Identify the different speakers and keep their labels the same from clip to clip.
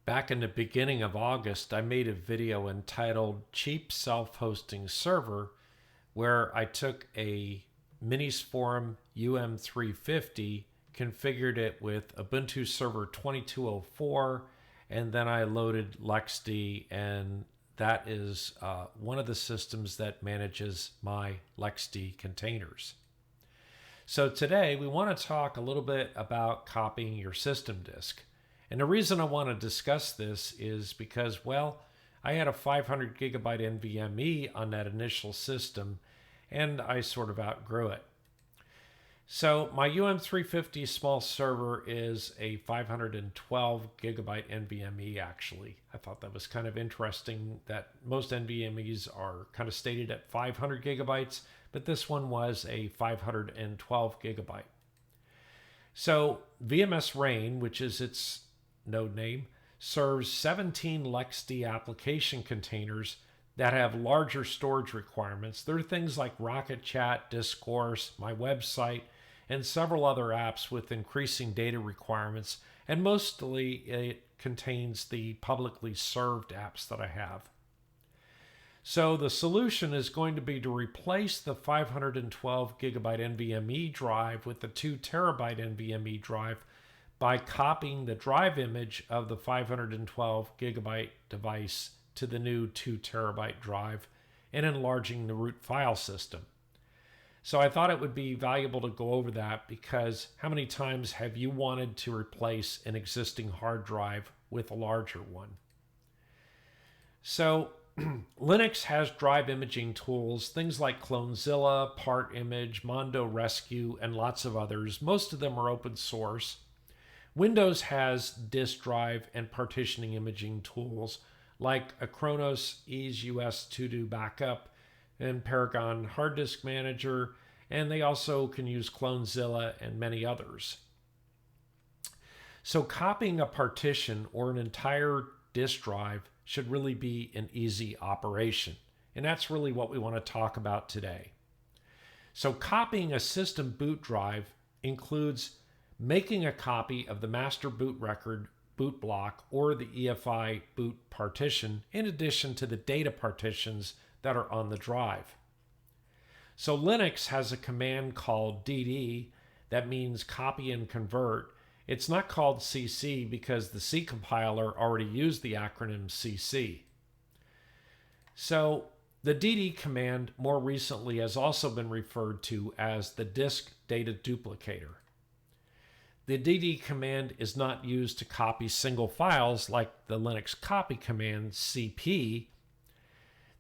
Speaker 1: Back in the beginning of August, I made a video entitled Cheap Self-Hosting Server, where I took a Minisforum UM-350, configured it with Ubuntu Server 2204, and then I loaded LXD, and that is one of the systems that manages my LXD containers. So today we want to talk a little bit about copying your system disk. And the reason I want to discuss this is because, well, I had a 500 gigabyte NVMe on that initial system, and I sort of outgrew it. So my UM350 small server is a 512 gigabyte NVMe actually. I thought that was kind of interesting that most NVMe's are kind of stated at 500 gigabytes, but this one was a 512 gigabyte. So VMS Rain, which is its node name, serves 17 LXD application containers that have larger storage requirements. There are things like Rocket Chat, Discourse, my website, and several other apps with increasing data requirements, and mostly it contains the publicly served apps that I have. So the solution is going to be to replace the 512 gigabyte NVMe drive with the 2 terabyte NVMe drive by copying the drive image of the 512 gigabyte device to the new 2 terabyte drive and enlarging the root file system. So I thought it would be valuable to go over that, because how many times have you wanted to replace an existing hard drive with a larger one? So Linux has drive imaging tools, things like Clonezilla, Part Image, Mondo Rescue, and lots of others. Most of them are open source. Windows has disk drive and partitioning imaging tools like Acronis EaseUS To Do Backup and Paragon Hard Disk Manager, and they also can use Clonezilla and many others. So copying a partition or an entire disk drive should really be an easy operation, and that's really what we want to talk about today. So copying a system boot drive includes making a copy of the master boot record, boot block, or the EFI boot partition, in addition to the data partitions that are on the drive. So Linux has a command called dd that means copy and convert. It's not called CC because the C compiler already used the acronym CC. So the dd command more recently has also been referred to as the disk data duplicator. The dd command is not used to copy single files like the Linux copy command cp.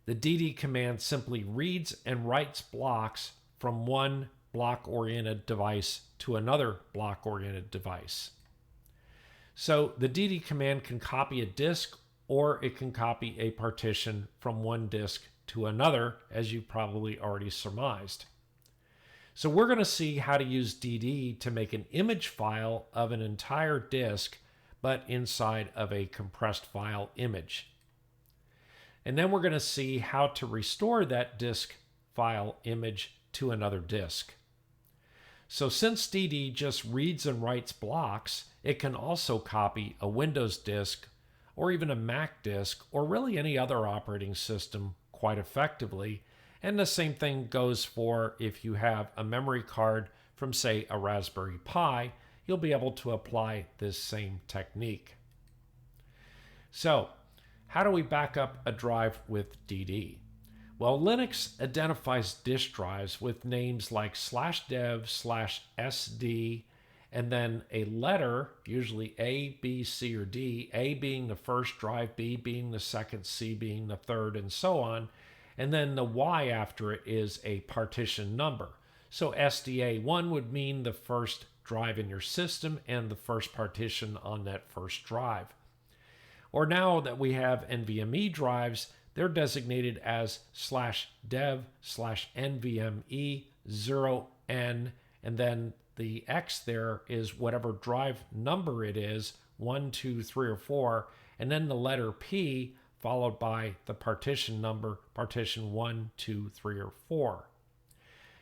Speaker 1: The dd command simply reads and writes blocks from one block-oriented device to another block-oriented device. So the dd command can copy a disk, or it can copy a partition from one disk to another, as you probably already surmised. So we're going to see how to use dd to make an image file of an entire disk, but inside of a compressed file image. And then we're going to see how to restore that disk file image to another disk. So since dd just reads and writes blocks, it can also copy a Windows disk or even a Mac disk, or really any other operating system, quite effectively. And the same thing goes for if you have a memory card from, say, a Raspberry Pi, you'll be able to apply this same technique. So how do we back up a drive with dd? Well, Linux identifies disk drives with names like /dev/sd, and then a letter, usually A, B, C, or D, A being the first drive, B being the second, C being the third, and so on. And then the Y after it is a partition number. So SDA1 would mean the first drive in your system and the first partition on that first drive. Or now that we have NVMe drives, they're designated as /dev/NVMe0N, and then the X there is whatever drive number it is, 1, 2, 3, or 4, and then the letter P followed by the partition number, partition 1, 2, 3, or 4.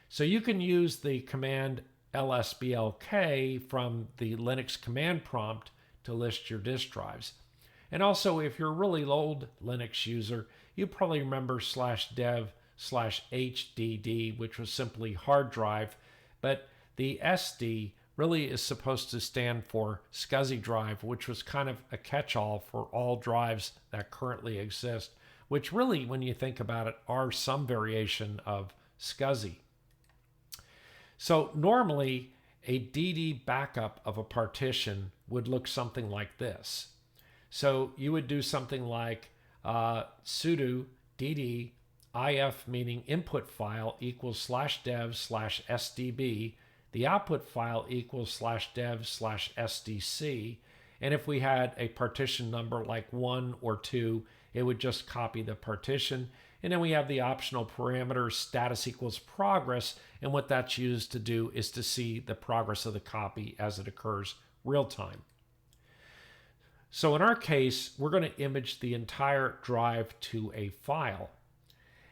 Speaker 1: So you can use the command lsblk from the Linux command prompt to list your disk drives. And also, if you're a really old Linux user, you probably remember /dev/HDD, which was simply hard drive, but the SD really is supposed to stand for SCSI drive, which was kind of a catch-all for all drives that currently exist, which really, when you think about it, are some variation of SCSI. So normally, a DD backup of a partition would look something like this. So you would do something like sudo dd if, meaning input file, equals /dev/sdb. The output file equals /dev/sdc. And if we had a partition number like 1 or 2, it would just copy the partition. And then we have the optional parameter status equals progress. And what that's used to do is to see the progress of the copy as it occurs real time. So in our case, we're going to image the entire drive to a file.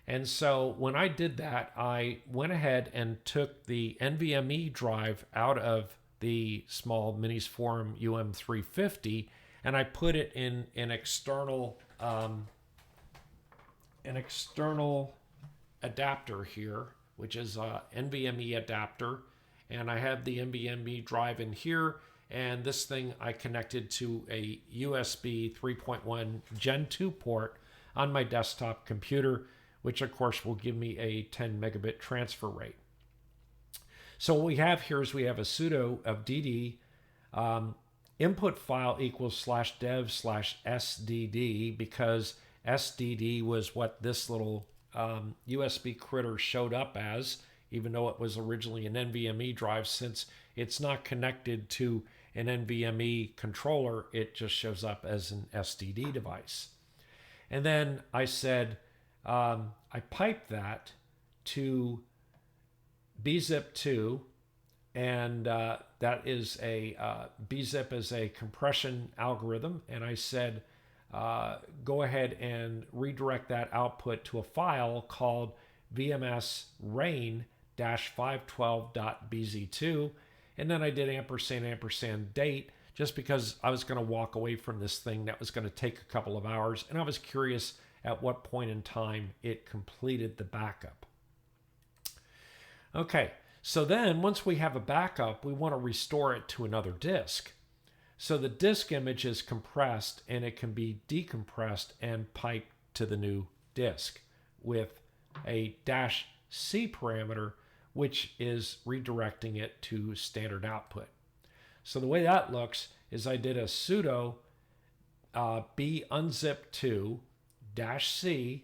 Speaker 1: And so when I did that, I went ahead and took the NVMe drive out of the small Minisforum UM-350, and I put it in an external adapter here, which is an NVMe adapter. And I have the NVMe drive in here, and this thing I connected to a USB 3.1 Gen 2 port on my desktop computer, which of course will give me a 10 megabit transfer rate. So what we have here is we have a sudo of dd input file equals /dev/sdd, because sdd was what this little USB critter showed up as, even though it was originally an NVMe drive. Since it's not connected to an NVMe controller, it just shows up as an SDD device. And then I said, I piped that to bzip2, and that is a bzip is a compression algorithm, and I said go ahead and redirect that output to a file called vmsrain-512.bz2, and then I did & date, just because I was going to walk away from this thing that was going to take a couple of hours, and I was curious at what point in time it completed the backup. Okay, so then once we have a backup, we want to restore it to another disk. So the disk image is compressed, and it can be decompressed and piped to the new disk with a -c parameter, which is redirecting it to standard output. So the way that looks is I did a sudo bunzip2 -c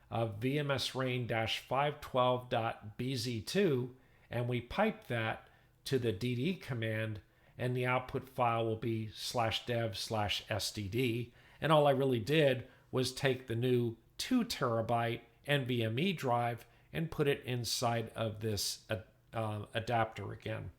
Speaker 1: of vmsrain-512.bz2, and we pipe that to the dd command, and the output file will be /dev/sdd. And all I really did was take the new 2 terabyte NVMe drive and put it inside of this adapter again.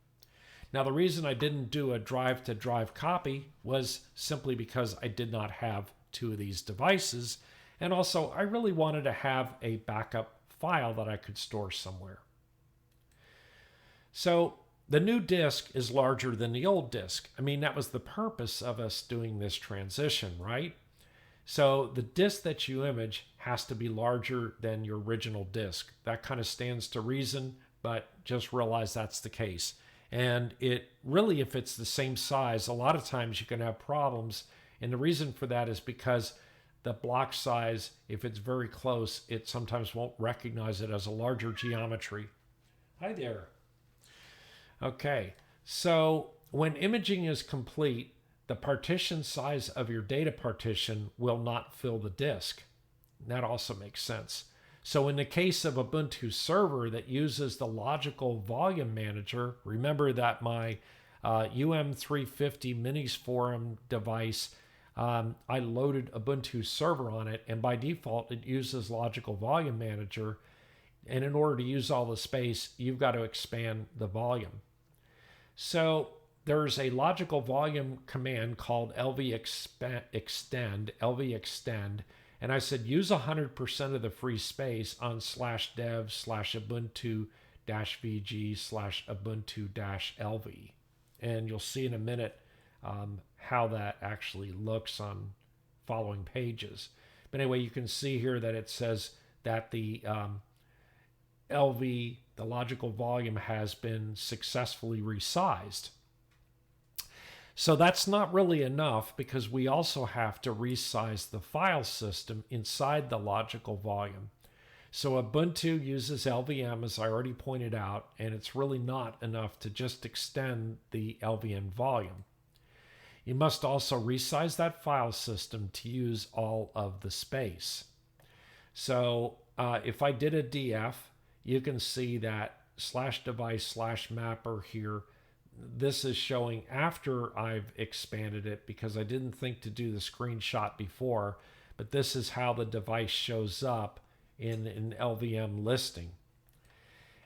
Speaker 1: Now, the reason I didn't do a drive-to-drive copy was simply because I did not have 2 of these devices. And also, I really wanted to have a backup file that I could store somewhere. So the new disk is larger than the old disk. I mean, that was the purpose of us doing this transition, right? So the disk that you image has to be larger than your original disk. That kind of stands to reason, but just realize that's the case. And it really, if it's the same size, a lot of times you can have problems. And the reason for that is because the block size, if it's very close, it sometimes won't recognize it as a larger geometry. Hi there. Okay, so when imaging is complete, the partition size of your data partition will not fill the disk. That also makes sense. So in the case of Ubuntu server that uses the logical volume manager, remember that my UM-350 Minisforum device, I loaded Ubuntu server on it, and by default it uses logical volume manager. And in order to use all the space, you've got to expand the volume. So there's a logical volume command called lvextend, and I said use 100% of the free space on /dev/ubuntu-vg/ubuntu-lv. And you'll see in a minute how that actually looks on following pages. But anyway, you can see here that it says that the LV, the logical volume, has been successfully resized. So that's not really enough, because we also have to resize the file system inside the logical volume. So Ubuntu uses LVM, as I already pointed out, and it's really not enough to just extend the LVM volume. You must also resize that file system to use all of the space. So if I did a DF, you can see that /device/mapper here, this is showing after I've expanded it, because I didn't think to do the screenshot before, but this is how the device shows up in an LVM listing.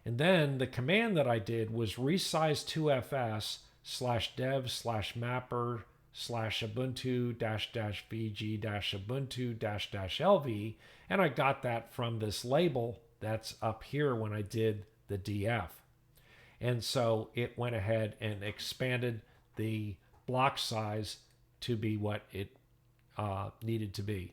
Speaker 1: And then the command that I did was resize 2fs /dev/mapper /ubuntu-vg-ubuntu-lv, and I got that from this label that's up here when I did the DF. And so it went ahead and expanded the block size to be what it needed to be.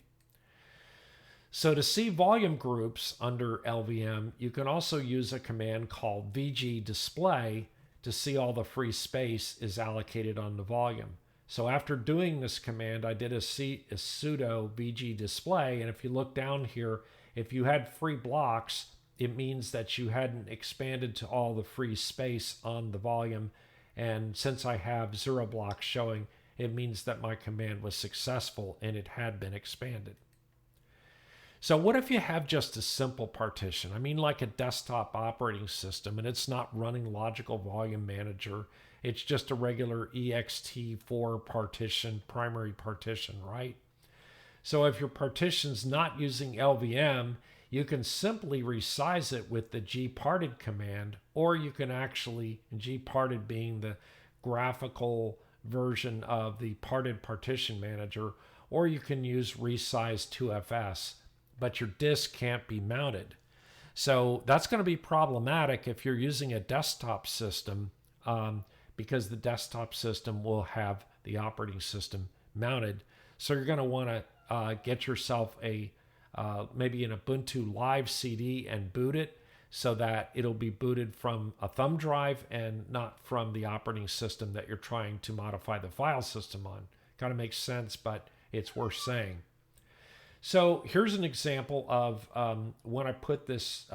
Speaker 1: So to see volume groups under LVM, you can also use a command called vg-display to see all the free space is allocated on the volume. So after doing this command, I did a sudo vg-display, and if you look down here, if you had free blocks, it means that you hadn't expanded to all the free space on the volume. And since I have 0 blocks showing, it means that my command was successful and it had been expanded. So what if you have just a simple partition? I mean, like a desktop operating system, and it's not running Logical Volume Manager. It's just a regular ext4 partition, primary partition, right? So if your partition's not using LVM, you can simply resize it with the gparted command, or you can actually, gparted being the graphical version of the parted partition manager, or you can use resize 2fs, but your disk can't be mounted. So that's going to be problematic if you're using a desktop system, because the desktop system will have the operating system mounted. So you're going to want to get yourself a maybe an Ubuntu Live CD and boot it, so that it'll be booted from a thumb drive and not from the operating system that you're trying to modify the file system on. Kind of makes sense, but it's worth saying. So here's an example of when I put this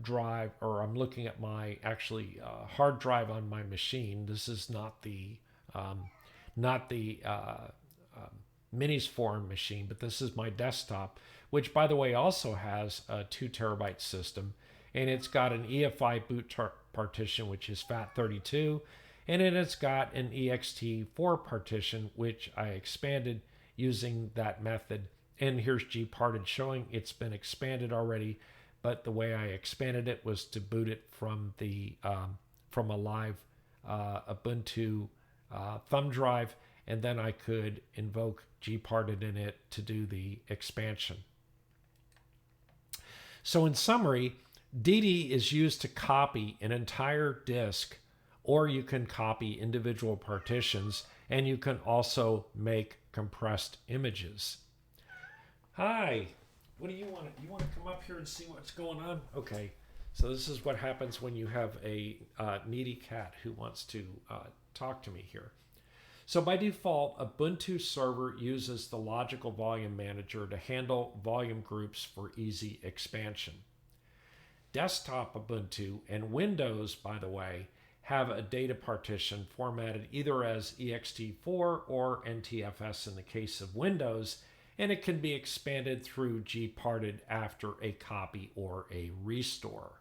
Speaker 1: drive, or I'm looking at my hard drive on my machine. This is not the Minisforum machine, but this is my desktop, which by the way also has a 2 terabyte system, and it's got an EFI boot partition, which is FAT32, and then it's got an ext4 partition, which I expanded using that method. And here's gparted showing it's been expanded already, but the way I expanded it was to boot it from the from a live Ubuntu thumb drive, and then I could invoke gparted in it to do the expansion. So in summary, DD is used to copy an entire disk, or you can copy individual partitions, and you can also make compressed images. Hi, what do you want? You want to come up here and see what's going on? Okay, so this is what happens when you have a needy cat who wants to talk to me here. So by default, Ubuntu server uses the Logical Volume Manager to handle volume groups for easy expansion. Desktop Ubuntu and Windows, by the way, have a data partition formatted either as ext4 or NTFS in the case of Windows, and it can be expanded through gparted after a copy or a restore.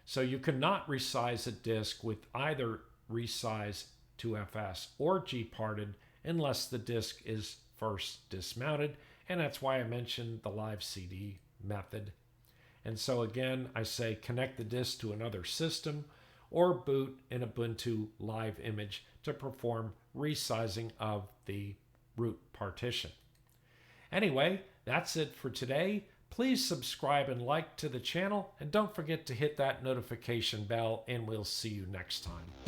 Speaker 1: So you cannot resize a disk with either resize 2fs or gparted unless the disk is first dismounted, and that's why I mentioned the live CD method. And so again, I say connect the disk to another system or boot an Ubuntu live image to perform resizing of the root partition. Anyway, that's it for today. Please subscribe and like to the channel, and don't forget to hit that notification bell, and we'll see you next time.